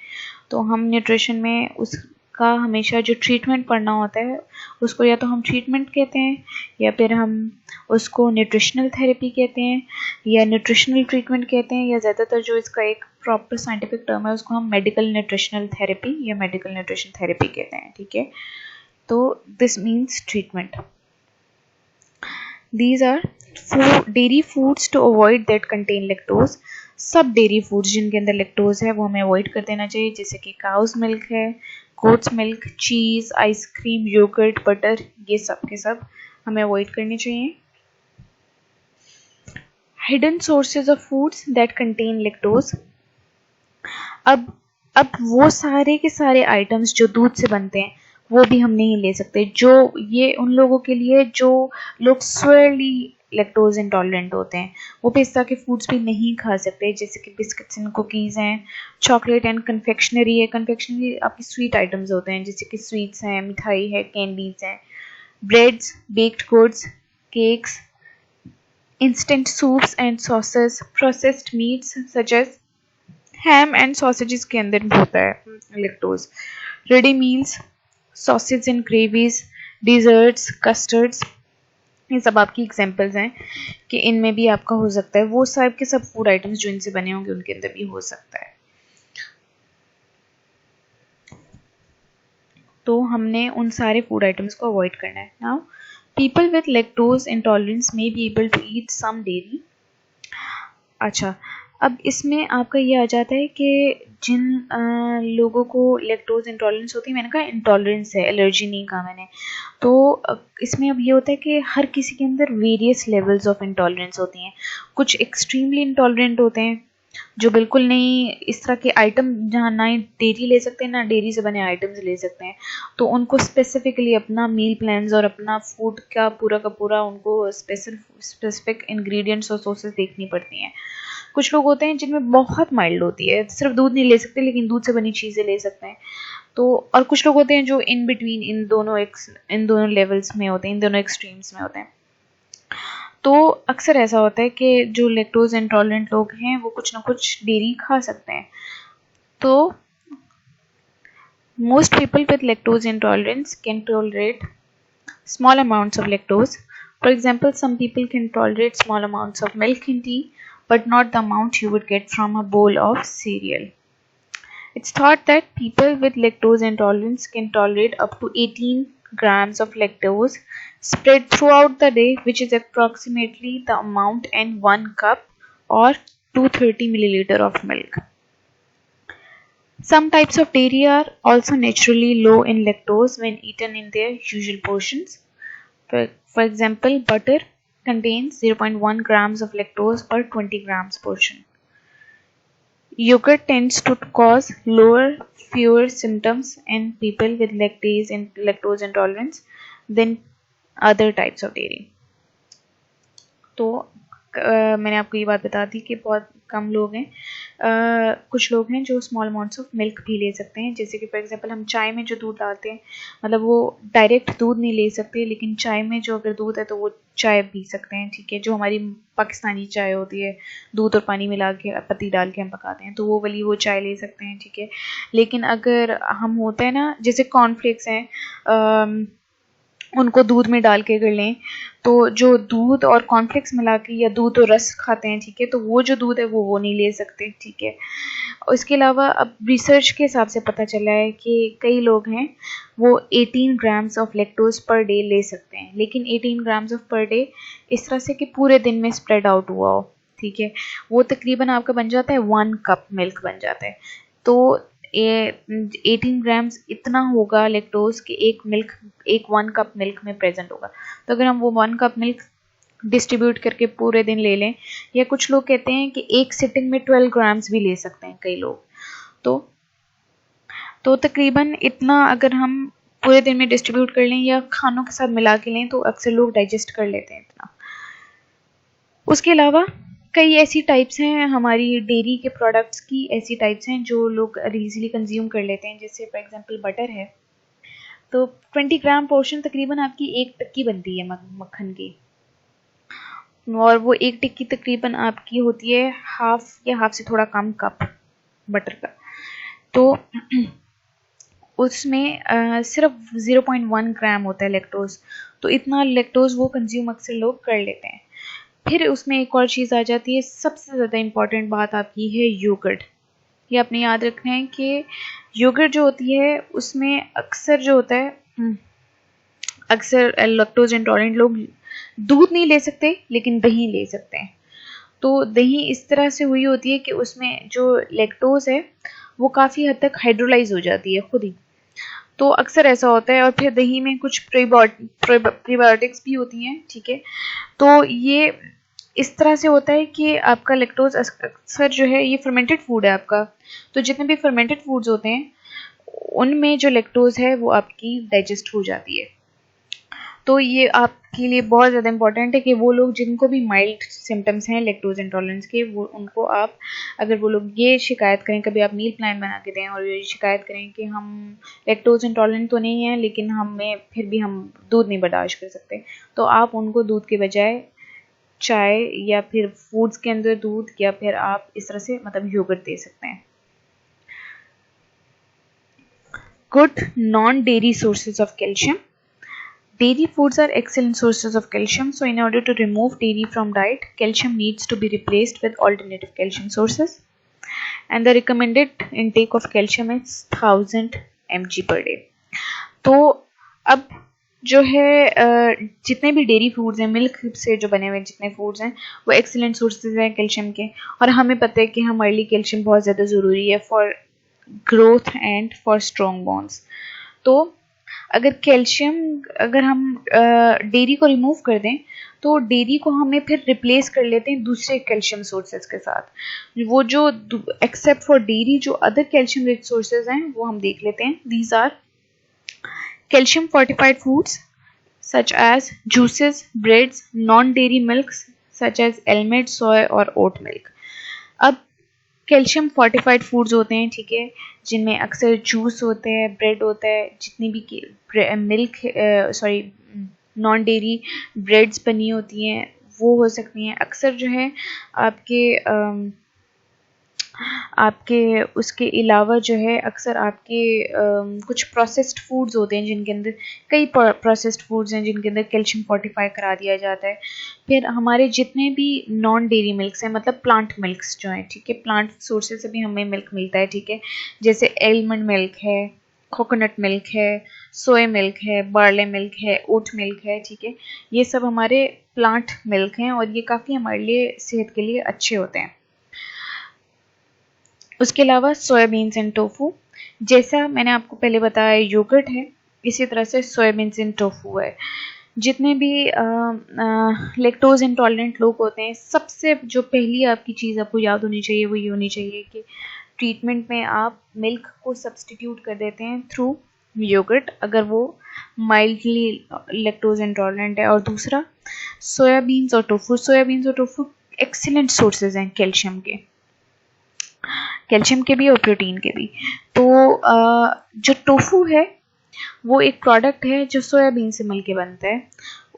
तो हम न्यूट्रिशन में उसका हमेशा जो ट्रीटमेंट पढ़ना होता है उसको या तो हम ट्रीटमेंट कहते हैं, या फिर हम उसको न्यूट्रिशनल थेरेपी कहते हैं, या न्यूट्रिशनल ट्रीटमेंट कहते हैं, या ज़्यादातर जो इसका एक प्रॉपर साइंटिफिक टर्म है उसको हम मेडिकल न्यूट्रिशनल थेरेपी या मेडिकल न्यूट्रिशन थेरेपी कहते हैं, ठीक है। तो this means treatment. These are dairy foods to avoid that contain lactose। सब डेयरी फूड्स जिनके अंदर लैक्टोज है वो हमें अवॉइड कर देना चाहिए, जैसे कि काउस मिल्क है, गोट्स मिल्क, चीज़, आइसक्रीम, योगर्ट, बटर, ये सब के सब हमें अवॉइड करने चाहिए। Hidden sources of foods that contain lactose. अब वो सारे के सारे आइटम्स जो दूध से बनते हैं वो भी हम नहीं ले सकते। जो ये उन लोगों के लिए जो लोग स्वेयरली लैक्टोज इंटॉलरेंट होते हैं, वो भी इस तरह के फूड्स भी नहीं खा सकते, जैसे कि बिस्किट्स एंड कुकीज़ हैं, चॉकलेट एंड कन्फेक्शनरी है। कन्फेक्शनरी आपकी स्वीट आइटम्स होते हैं, जैसे कि स्वीट्स हैं, मिठाई है, कैंडीज हैं, breads, baked goods, cakes, instant soups and sauces, processed meats such as ham and sausages के अंदर भी होता है lactose. Ready meals, sausage and gravies, desserts, custards, ये सब आपकी एग्जांपल्स हैं कि इनमें भी आपका हो सकता है। वो सब के सब फूड आइटम्स जो इनसे बने होंगे उनके अंदर भी हो सकता है। तो हमने उन सारे फूड आइटम्स को अवॉइड करना है। Now people with lactose intolerance may be able to eat some dairy. अच्छा, अब इसमें आपका ये आ जाता है कि जिन लोगों को लैक्टोज इंटॉलरेंस होती है, मैंने कहा इंटॉलरेंस है, एलर्जी नहीं कहा मैंने, तो इसमें अब ये होता है कि हर किसी के अंदर वेरियस लेवल्स ऑफ इंटॉलरेंस होती हैं। कुछ एक्सट्रीमली इंटॉलरेंट होते हैं जो बिल्कुल नहीं इस तरह के आइटम, जहाँ ना ही डेयरी ले सकते हैं ना डेयरी से बने आइटम्स ले सकते हैं, तो उनको स्पेसिफिकली अपना मील प्लान्स और अपना फूड का पूरा उनको स्पेसिफिक इंग्रेडिएंट्स और सोर्सेज देखनी पड़ती हैं। कुछ लोग होते हैं जिनमें बहुत माइल्ड होती है, सिर्फ दूध नहीं ले सकते लेकिन दूध से बनी चीज़ें ले सकते हैं। तो और कुछ लोग होते हैं जो इन बिटवीन इन दोनों लेवल्स में होते हैं, इन दोनों एक्सट्रीम्स में होते हैं। तो अक्सर ऐसा होता है कि जो लैक्टोज इंटॉलरेंट लोग हैं वो कुछ ना कुछ डेयरी खा सकते हैं। तो most people with lactose intolerance can tolerate small amounts of lactose. For example, some people can tolerate small amounts of milk in tea, but not the amount you would get from a bowl of cereal. It's thought that people with lactose intolerance can tolerate up to 18 grams of lactose spread throughout the day, which is approximately the amount in 1 cup or 230 milliliter of milk. Some types of dairy are also naturally low in lactose when eaten in their usual portions. For example, butter contains 0.1 grams of lactose per 20 grams portion. Yogurt tends to cause fewer symptoms in people with lactose intolerance than other types of dairy. तो मैंने आपको ये बात बता दी कि बहुत कम लोग हैं, कुछ लोग हैं जो स्मॉल अमाउंट्स ऑफ मिल्क भी ले सकते हैं, जैसे कि फॉर एग्जांपल हम चाय में जो दूध डालते हैं, मतलब वो डायरेक्ट दूध नहीं ले सकते, लेकिन चाय में जो अगर दूध है तो वो चाय पी सकते हैं, ठीक है। जो हमारी पाकिस्तानी चाय होती है, दूध और पानी मिला के पत्ती डाल के हम पकाते हैं, तो वो वाली वो चाय ले सकते हैं, ठीक है। लेकिन अगर हम होते हैं ना, जैसे कॉर्नफ्लेक्स हैं, उनको दूध में डाल के कर लें, तो जो दूध और कॉर्नफ्लेक्स मिला के या दूध और रस खाते हैं, ठीक है, तो वो जो दूध है वो नहीं ले सकते, ठीक है। इसके अलावा अब रिसर्च के हिसाब से पता चला है कि कई लोग हैं वो 18 grams of lactose per day ले सकते हैं, लेकिन 18 ग्राम्स ऑफ पर डे इस तरह से कि पूरे दिन में स्प्रेड आउट हुआ हो, ठीक है, वो तकरीबन आपका बन जाता है 1 कप मिल्क बन जाता है। तो 18 ग्राम्स इतना होगा लैक्टोज कि एक 1 कप मिल्क में प्रेजेंट होगा। तो अगर हम वो 1 कप मिल्क डिस्ट्रीब्यूट करके पूरे दिन ले लें, या कुछ लोग कहते हैं कि एक सिटिंग में 12 ग्राम्स भी ले सकते हैं कई लोग, तो तकरीबन इतना अगर हम पूरे दिन में डिस्ट्रीब्यूट कर लें या खानों के साथ मिला के लें तो अक्सर लोग डाइजेस्ट कर लेते हैं इतना। उसके अलावा कई ऐसी टाइप्स हैं हमारी डेयरी के प्रोडक्ट्स की, ऐसी टाइप्स हैं जो लोग इजीली कंज्यूम कर लेते हैं, जैसे फॉर एग्जांपल बटर है, तो 20 ग्राम पोर्शन तकरीबन आपकी एक टिक्की बनती है मक्खन की, और वो एक टिक्की तकरीबन आपकी होती है हाफ या हाफ से थोड़ा कम कप बटर का। तो उसमें सिर्फ 0.1 ग्राम होता है लैक्टोज, तो इतना लैक्टोज वो कंज्यूम अक्सर लोग कर लेते हैं। फिर उसमें एक और चीज़ आ जाती है, सबसे ज़्यादा इम्पॉर्टेंट बात आपकी है योगर्ट। ये आपने याद रखना है कि योगर्ट जो होती है उसमें अक्सर जो होता है, अक्सर लैक्टोज इंटॉलरेंट लोग दूध नहीं ले सकते लेकिन दही ले सकते हैं। तो दही इस तरह से हुई होती है कि उसमें जो लैक्टोज है वो काफ़ी हद तक हाइड्रोलाइज हो जाती है खुद ही, तो अक्सर ऐसा होता है। और फिर दही में कुछ प्रीबायोटिक्स भी होती हैं, ठीक है। तो ये इस तरह से होता है कि आपका लैक्टोज अक्सर जो है, ये फर्मेंटेड फूड है आपका, तो जितने भी फर्मेंटेड फूड्स होते हैं उनमें जो लैक्टोज है वो आपकी डाइजेस्ट हो जाती है। तो ये आपके लिए बहुत ज़्यादा इंपॉर्टेंट है कि वो लोग जिनको भी माइल्ड सिम्टम्स हैं लैक्टोज इंटॉलरेंस के, वो उनको आप, अगर वो लोग ये शिकायत करें, कभी आप मील प्लान बना के दें और ये शिकायत करें कि हम लैक्टोज इंटॉलरेंट तो नहीं है लेकिन हमें फिर भी हम दूध नहीं बर्दाश्त कर सकते, तो आप उनको दूध के बजाय चाय या फिर फूड्स के अंदर दूध, या फिर आप इस तरह से मतलब योगर्ट दे सकते हैं। Good non dairy sources of calcium. Dairy foods are excellent sources of calcium, so in order to remove dairy from diet, calcium needs to be replaced with alternative calcium sources. And the recommended intake of calcium is 1000 mg per day. तो अब जो है जितने भी डेयरी फूड्स हैं, मिल्क से जो बने हुए जितने फूड्स हैं, वो एक्सीलेंट सोर्सेज हैं कैल्शियम के, और हमें पता है कि हमारे लिए कैल्शियम बहुत ज़्यादा ज़रूरी है for growth and for strong bones. तो अगर कैल्शियम, अगर हम डेयरी को रिमूव कर दें तो डेयरी को हमें फिर रिप्लेस कर लेते हैं दूसरे कैल्शियम सोर्सेज के साथ। वो जो एक्सेप्ट फॉर डेयरी जो अदर कैल्शियम रिच सोर्सेज हैं वो हम देख लेते हैं। These are calcium fortified foods such as juices, breads, non dairy milks such as almond, soya और ओट मिल्क। अब कैल्शियम फोर्टिफाइड फूड्स होते हैं, ठीक है, जिनमें अक्सर जूस होते हैं, ब्रेड होता है, जितनी भी मिल्क नॉन डेयरी ब्रेड्स बनी होती हैं वो हो सकती हैं। अक्सर जो है आपके उसके अलावा जो है अक्सर आपके कुछ प्रोसेस्ड फूड्स होते हैं जिनके अंदर, कई प्रोसेस्ड फूड्स हैं जिनके अंदर कैल्शियम फोर्टिफाई करा दिया जाता है। फिर हमारे जितने भी नॉन डेयरी मिल्क्स हैं, मतलब प्लांट मिल्क्स जो हैं, ठीक है, प्लांट सोर्सेज से भी हमें मिल्क मिलता है, ठीक है, जैसे एलमंड मिल्क है, कोकोनट मिल्क है, सोया मिल्क है, बार्ले मिल्क है, ओट मिल्क है, ठीक है, ये सब हमारे प्लांट मिल्क हैं और ये काफ़ी हमारे लिए सेहत के लिए अच्छे होते हैं। उसके अलावा सोयाबीन्स एंड टोफू, जैसा मैंने आपको पहले बताया योगर्ट है, इसी तरह से सोयाबीन्स एंड टोफू है। जितने भी लेक्टोज इंटॉलरेंट लोग होते हैं, सबसे जो पहली आपकी चीज़ आपको याद होनी चाहिए वो ये होनी चाहिए कि ट्रीटमेंट में आप मिल्क को सब्सटीट्यूट कर देते हैं थ्रू योगर्ट, अगर वो माइल्डली लेक्टोज इंटॉलरेंट है। और दूसरा सोयाबीन्स और टोफू। सोयाबीन्स और टोफू एक्सीलेंट सोर्सेज हैं कैल्शियम के भी और प्रोटीन के भी। तो जो टोफू है वो एक प्रोडक्ट है जो सोयाबीन से मिलके बनता है,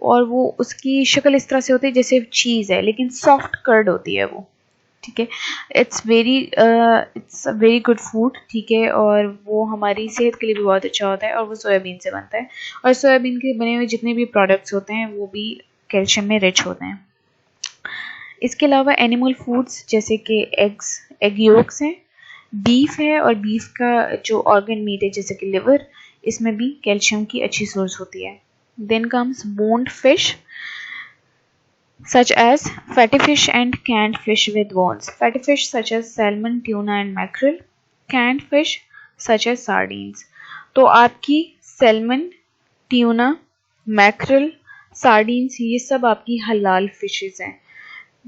और वो उसकी शक्ल इस तरह से होती है जैसे चीज़ है, लेकिन सॉफ्ट कर्ड होती है वो, ठीक है। It's a very good food, ठीक है, और वो हमारी सेहत के लिए भी बहुत अच्छा होता है, और वो सोयाबीन से बनता है। और सोयाबीन के बने हुए जितने भी प्रोडक्ट्स होते हैं वो भी कैल्शियम में रिच होते हैं। इसके अलावा एनिमल फूड्स जैसे कि एग योक्स हैं, बीफ है, और बीफ का जो ऑर्गन मीट है जैसे कि लिवर, इसमें भी कैल्शियम की अच्छी सोर्स होती है। Then comes boned fish such as fatty fish and canned fish with bones. Fatty fish such as salmon, tuna and mackerel. Canned fish such as sardines. तो आपकी सैल्मन, ट्यूना, मैक्रिल, सार्डीन्स, ये सब आपकी हलाल फिशेस हैं।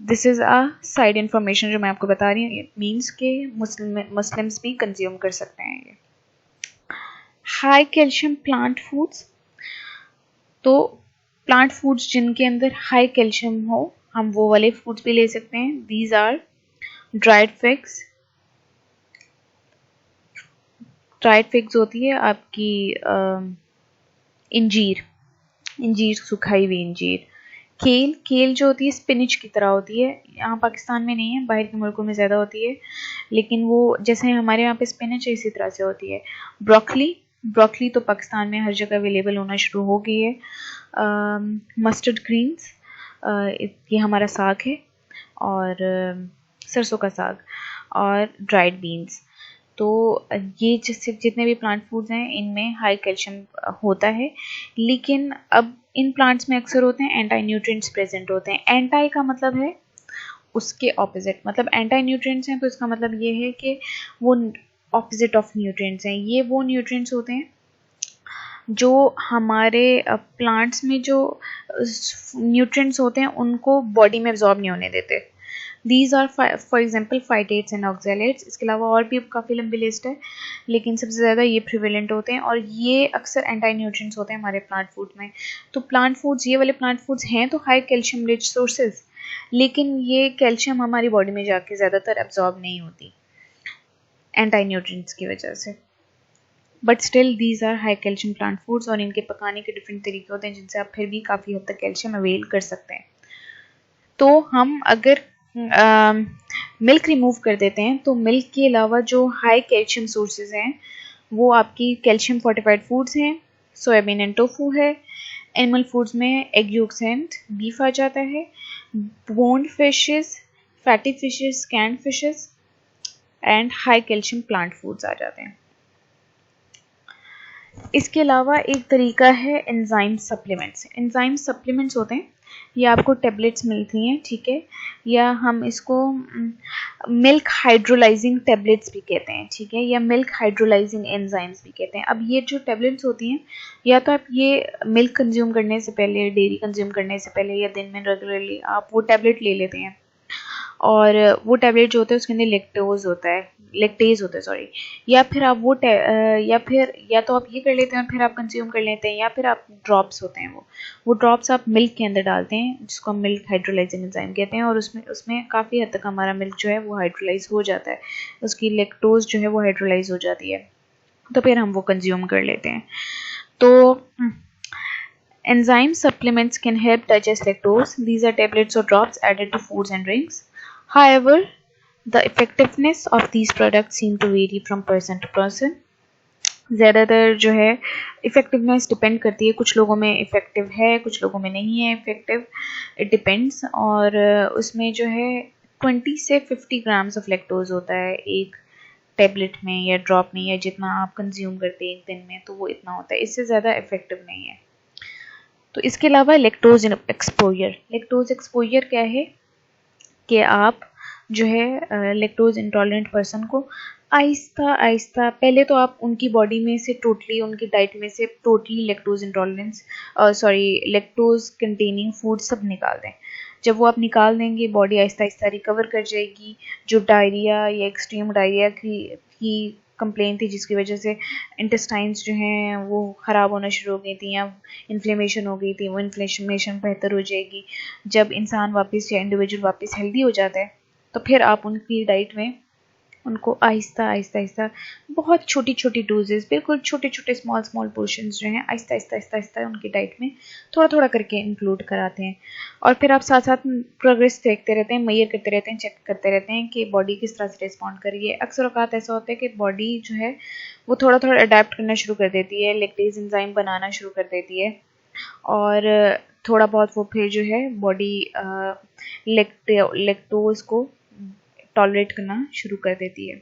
This is a side information जो मैं आपको बता रही हूँ। इट मीन्स के मुस्लिम्स भी कंज्यूम कर सकते हैं ये। हाई कैल्शियम प्लांट फूड्स, तो प्लांट फूड्स जिनके अंदर हाई कैल्शियम हो, हम वो वाले फूड्स भी ले सकते हैं। These are dried figs. Dried figs होती है आपकी इंजीर सुखाई हुई इंजीर। केल जो होती है स्पिनिच की तरह होती है, यहाँ पाकिस्तान में नहीं है, बाहर के मुल्कों में ज़्यादा होती है, लेकिन वो जैसे हमारे यहाँ पे स्पिनिच है इसी तरह से होती है। ब्रोकली तो पाकिस्तान में हर जगह अवेलेबल होना शुरू हो गई है। मस्टर्ड ग्रीन्स, ये हमारा साग है, और सरसों का साग, और ड्राइड बीन्स। तो ये जितने भी प्लांट फूड्स हैं इनमें हाई कैल्शियम होता है, लेकिन अब इन प्लांट्स में अक्सर होते हैं एंटी न्यूट्रिएंट्स प्रेजेंट होते हैं। एंटी का मतलब है उसके ऑपोजिट, मतलब एंटी न्यूट्रिएंट्स हैं तो इसका मतलब ये है कि वो ऑपोजिट ऑफ न्यूट्रिएंट्स हैं। ये वो न्यूट्रिएंट्स होते हैं जो हमारे प्लांट्स में जो न्यूट्रिएंट्स होते हैं उनको बॉडी में एब्जॉर्ब नहीं होने देते। These are for example phytates and oxalates. इसके अलावा और भी काफ़ी लंबी लिस्ट है, लेकिन सबसे ज़्यादा ये प्रिवेलेंट होते हैं, और ये अक्सर एंटी न्यूट्रिएंट्स होते हैं हमारे प्लांट फूड में। तो प्लांट फूड्स, ये वाले प्लांट फूड्स हैं तो हाई कैल्शियम रिच सोर्सेज, लेकिन ये कैल्शियम हमारी बॉडी में जाके ज़्यादातर एब्जॉर्ब नहीं होती एंटी न्यूट्रिएंट्स की वजह से। But still these are high calcium plant foods, और इनके पकाने के डिफरेंट तरीके होते हैं जिनसे आप फिर भी काफ़ी हद तक कैल्शियम अवेल कर सकते हैं। तो हम अगर मिल्क रिमूव कर देते हैं तो मिल्क के अलावा जो हाई कैल्शियम सोर्सेज हैं वो आपकी कैल्शियम फोर्टिफाइड फूड्स हैं, सोयाबीन एंड टोफू है। एनिमल फूड्स में एग योक्स एंड बीफ आ जाता है, boned fishes, fatty fishes, canned fishes, and high calcium plant foods आ जाते हैं। इसके अलावा एक तरीका है एंजाइम सप्लीमेंट्स। एंजाइम सप्लीमेंट्स होते हैं, ये आपको टेबलेट्स मिलती हैं, ठीक है, या हम इसको मिल्क हाइड्रोलाइजिंग टेबलेट्स भी कहते हैं, ठीक है, या मिल्क हाइड्रोलाइजिंग एंजाइम्स भी कहते हैं। अब ये जो टेबलेट्स होती हैं, या तो आप ये मिल्क कंज्यूम करने से पहले, डेयरी कंज्यूम करने से पहले, या दिन में रेगुलरली आप वो टेबलेट ले लेते हैं, और वो टैबलेट जो होता है उसके अंदर लेक्टेज होता है सॉरी, या फिर आप वो या तो आप ये कर लेते हैं और फिर आप कंज्यूम कर लेते हैं, या फिर आप ड्रॉप्स होते हैं वो ड्रॉप्स आप मिल्क के अंदर डालते हैं, जिसको हम मिल्क हाइड्रोलाइजिंग एंजाइम कहते हैं, और उसमें काफ़ी हद तक हमारा मिल्क जो है वो हाइड्रोलाइज हो जाता है, उसकी लेक्टोज जो है वो हाइड्रोलाइज हो जाती है, तो फिर हम वो कंज्यूम कर लेते हैं। तो enzyme supplements can help digest lactose. These are tablets or drops added to foods and drinks. However, the effectiveness of these products seem to vary from person to person. ज़्यादातर जो है इफ़ेक्टिवनेस डिपेंड करती है, कुछ लोगों में इफ़ेक्टिव है, कुछ लोगों में नहीं है इफ़ेक्टिव, इट डिपेंड्स। और उसमें जो है 20 से 50 ग्राम्स ऑफ लैक्टोज होता है एक टेबलेट में या ड्रॉप में, या जितना आप कंज्यूम करते हैं एक दिन में, तो वो इतना होता है, इससे ज़्यादा इफ़ेक्टिव नहीं है। तो इसके अलावा लैक्टोज एक्सपोजर क्या है कि आप जो है लैक्टोज इंटॉलरेंट पर्सन को आहिस्ता आहिस्ता पहले तो आप उनकी बॉडी में से टोटली, उनकी डाइट में से totally lactose intolerance lactose containing food सब निकाल दें। जब वो आप निकाल देंगे, बॉडी आहिस्ता आहिस्ता रिकवर कर जाएगी। जो डायरिया या एक्सट्रीम डायरिया की कंप्लेन थी, जिसकी वजह से इंटेस्टाइन्स जो हैं वो ख़राब होना शुरू हो गई थी या इन्फ्लेमेशन हो गई थी, वो इन्फ्लेमेशन बेहतर हो जाएगी। जब इंसान वापस या इंडिविजुअल वापस हेल्दी हो जाता है, तो फिर आप उनकी डाइट में उनको आहिस्ता आहिस्ता आहिस्ता बहुत छोटी छोटी डोजेस, बिल्कुल छोटे छोटे स्मॉल पोर्शंस जो हैं आहिस्ता आहिस्ता आहिस्ता आहिस्ता उनकी डाइट में थोड़ा थोड़ा करके इंक्लूड कराते हैं। और फिर आप साथ साथ प्रोग्रेस देखते रहते हैं, मेजर करते रहते हैं, चेक करते रहते हैं कि बॉडी किस तरह से रिस्पॉन्ड कर रही है। अक्सर औकात ऐसा होता है कि बॉडी जो है वो थोड़ा थोड़ा अडेप्ट करना शुरू कर देती है, लैक्टेज एंजाइम बनाना शुरू कर देती है, और थोड़ा बहुत वो फिर जो है बॉडी लैक्टोज को टॉलरेट करना शुरू कर देती है।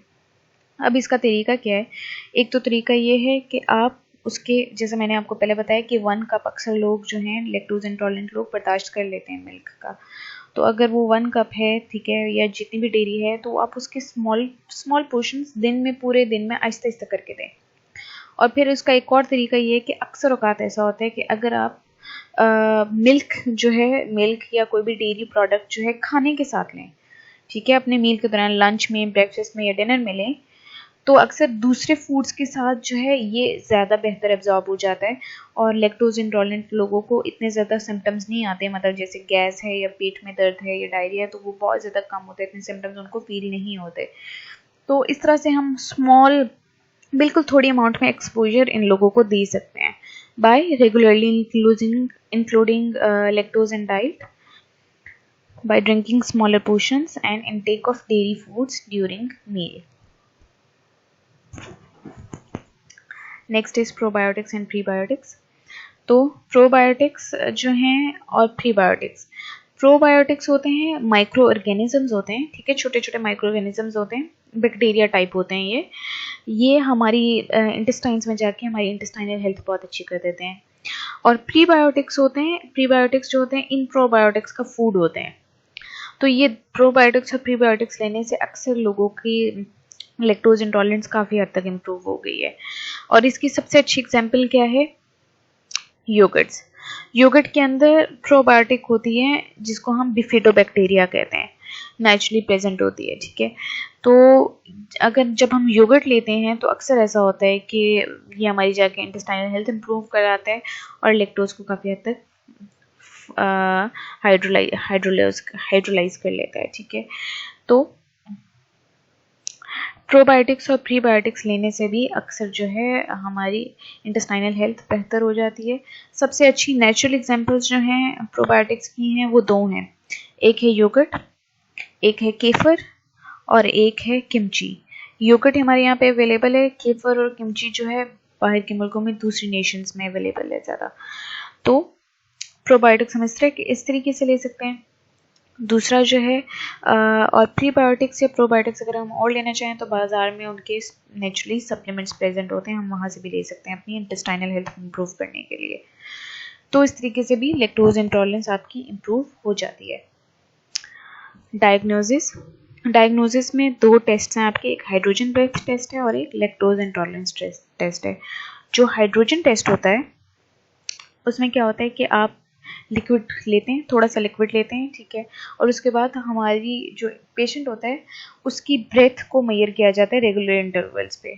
अब इसका तरीका क्या है? एक तो तरीका ये है कि आप उसके, जैसे मैंने आपको पहले बताया कि 1 कप अक्सर लोग जो हैं लैक्टोज इंटॉलरेंट लोग बर्दाश्त कर लेते हैं मिल्क का। तो अगर वो 1 कप है, ठीक है, या जितनी भी डेयरी है, तो आप उसके स्मॉल पोर्शंस दिन में, पूरे दिन में आहिस्ता आहिस्ता करके दें। और फिर उसका एक और तरीका ये है कि अक्सर औकात ऐसा होता है कि अगर आप मिल्क जो है, मिल्क या कोई भी डेयरी प्रोडक्ट जो है खाने के साथ लें, ठीक है, अपने मील के दौरान, लंच में, ब्रेकफास्ट में या डिनर में लें, तो अक्सर दूसरे फूड्स के साथ जो है ये ज़्यादा बेहतर एब्जॉर्ब हो जाता है और लैक्टोज इंटॉलरेंट लोगों को इतने ज़्यादा सिम्टम्स नहीं आते। मतलब जैसे गैस है या पेट में दर्द है या डायरिया है, तो वो बहुत ज़्यादा कम होते हैं, इतने सिम्टम्स उनको फील नहीं होते। तो इस तरह से हम बिल्कुल थोड़ी अमाउंट में एक्सपोजर इन लोगों को दे सकते हैं by regularly including lactose in diet, by drinking smaller portions and intake of dairy foods during meal. Next is probiotics and prebiotics. तो प्रोबायोटिक्स जो हैं और प्रीबायोटिक्स, प्रोबायोटिक्स होते हैं माइक्रो ऑर्गेनिजम्स होते हैं, ठीक है, छोटे छोटे माइक्रो ऑर्गेनिजम्स होते हैं, बैक्टीरिया टाइप होते हैं। ये हमारी इंटेस्टाइन्स में जाके हमारी इंटेस्टाइनल हेल्थ बहुत अच्छी कर देते हैं। और प्रीबायोटिक्स होते हैं, प्रीबायोटिक्स जो होते हैं इन प्रोबायोटिक्स का फूड होते हैं। तो ये प्रोबायोटिक्स और प्रीबायोटिक्स लेने से अक्सर लोगों की लैक्टोज इंटॉलरेंस काफ़ी हद तक इम्प्रूव हो गई है। और इसकी सबसे अच्छी एग्जांपल क्या है? योगर्ट्स। योगर्ट के अंदर प्रोबायोटिक होती है जिसको हम बिफिडोबैक्टीरिया कहते हैं, नेचुरली प्रेजेंट होती है, ठीक है। तो अगर जब हम योगर्ट लेते हैं तो अक्सर ऐसा होता है कि ये हमारी जाके इंटेस्टाइनल हेल्थ इम्प्रूव कराता है और लैक्टोज को काफ़ी हद तक हाइड्रोलाइज कर लेता है, ठीक है। तो प्रोबायोटिक्स और प्रीबायोटिक्स लेने से भी अक्सर जो है हमारी इंटेस्टाइनल हेल्थ बेहतर हो जाती है। सबसे अच्छी नेचुरल एग्जांपल्स जो हैं प्रोबायोटिक्स की हैं वो 2 हैं, एक है योगर्ट, एक है केफर और एक है किमची। योगर्ट हमारे यहाँ पे अवेलेबल है, केफर और किमची जो है बाहर के मुल्कों में, दूसरी नेशंस में अवेलेबल है ज़्यादा। तो प्रोबायोटिक्स हम इस तरीके से ले सकते हैं। दूसरा जो है और प्रीबायोटिक्स या प्रोबायोटिक्स अगर हम और लेना चाहें तो बाज़ार में उनके नेचुरली सप्लीमेंट्स प्रेजेंट होते हैं, हम वहाँ से भी ले सकते हैं अपनी इंटेस्टाइनल हेल्थ इम्प्रूव करने के लिए। तो इस तरीके से भी लैक्टोज इंटॉलरेंस आपकी इम्प्रूव हो जाती है। डायग्नोसिस में 2 टेस्ट हैं आपके, एक हाइड्रोजन ब्रेथ टेस्ट है और एक लैक्टोज इंटॉलरेंस टेस्ट है। जो हाइड्रोजन टेस्ट होता है उसमें क्या होता है कि आप लिक्विड लेते हैं, थोड़ा सा लिक्विड लेते हैं, ठीक है, और उसके बाद हमारी जो पेशेंट होता है उसकी ब्रेथ को मेजर किया जाता है रेगुलर इंटरवल्स पे,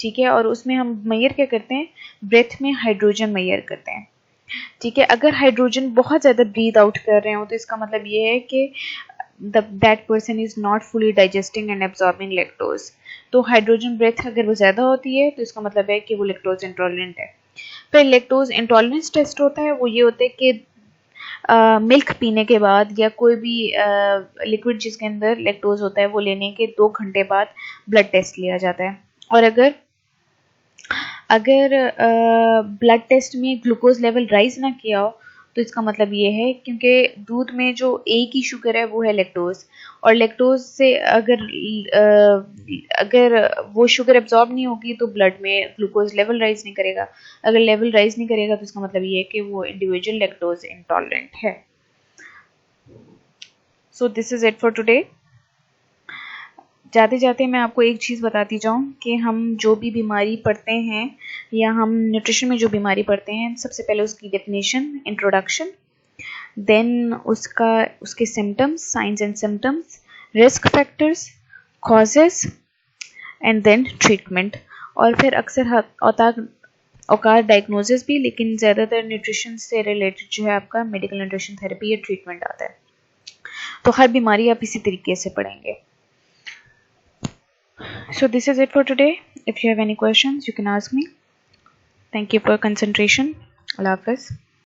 ठीक है। और उसमें हम मेजर क्या करते हैं? ब्रेथ में हाइड्रोजन मेजर करते हैं, ठीक है। अगर हाइड्रोजन बहुत ज़्यादा ब्रीथ आउट कर रहे हो तो इसका मतलब ये है कि that person is not fully digesting and absorbing lactose. तो हाइड्रोजन ब्रेथ अगर वो ज़्यादा होती है तो इसका मतलब है कि वो लैक्टोज इंटॉलरेंट है। फिर लैक्टोज इंटॉलरेंस टेस्ट होता है, वो ये होता है कि मिल्क पीने के बाद या कोई भी लिक्विड जिसके अंदर लैक्टोज होता है वो लेने के 2 घंटे बाद ब्लड टेस्ट लिया जाता है। और अगर ब्लड टेस्ट में ग्लूकोज लेवल राइज ना किया हो तो इसका मतलब ये है क्योंकि दूध में जो ए की शुगर है वो है लैक्टोज, और लैक्टोज से अगर वो शुगर एब्जॉर्ब नहीं होगी तो ब्लड में ग्लूकोज लेवल राइज नहीं करेगा। अगर लेवल राइज नहीं करेगा तो इसका मतलब ये है कि वो इंडिविजुअल लैक्टोज इंटॉलरेंट है। So this is it for today. जाते जाते मैं आपको एक चीज़ बताती जाऊँ कि हम जो भी बीमारी पढ़ते हैं या हम न्यूट्रिशन में जो बीमारी पढ़ते हैं, सबसे पहले उसकी डेफिनेशन, इंट्रोडक्शन, देन उसके symptoms, signs and symptoms, risk factors, causes and then treatment, और फिर अक्सर औकात डायग्नोसिस भी, लेकिन ज़्यादातर न्यूट्रिशन से रिलेटेड जो है आपका मेडिकल न्यूट्रिशन थेरेपी या ट्रीटमेंट आता है। तो हर बीमारी आप इसी तरीके से पढ़ेंगे। So this is it for today. If you have any questions, you can ask me. Thank you for concentration. Allah Hafiz.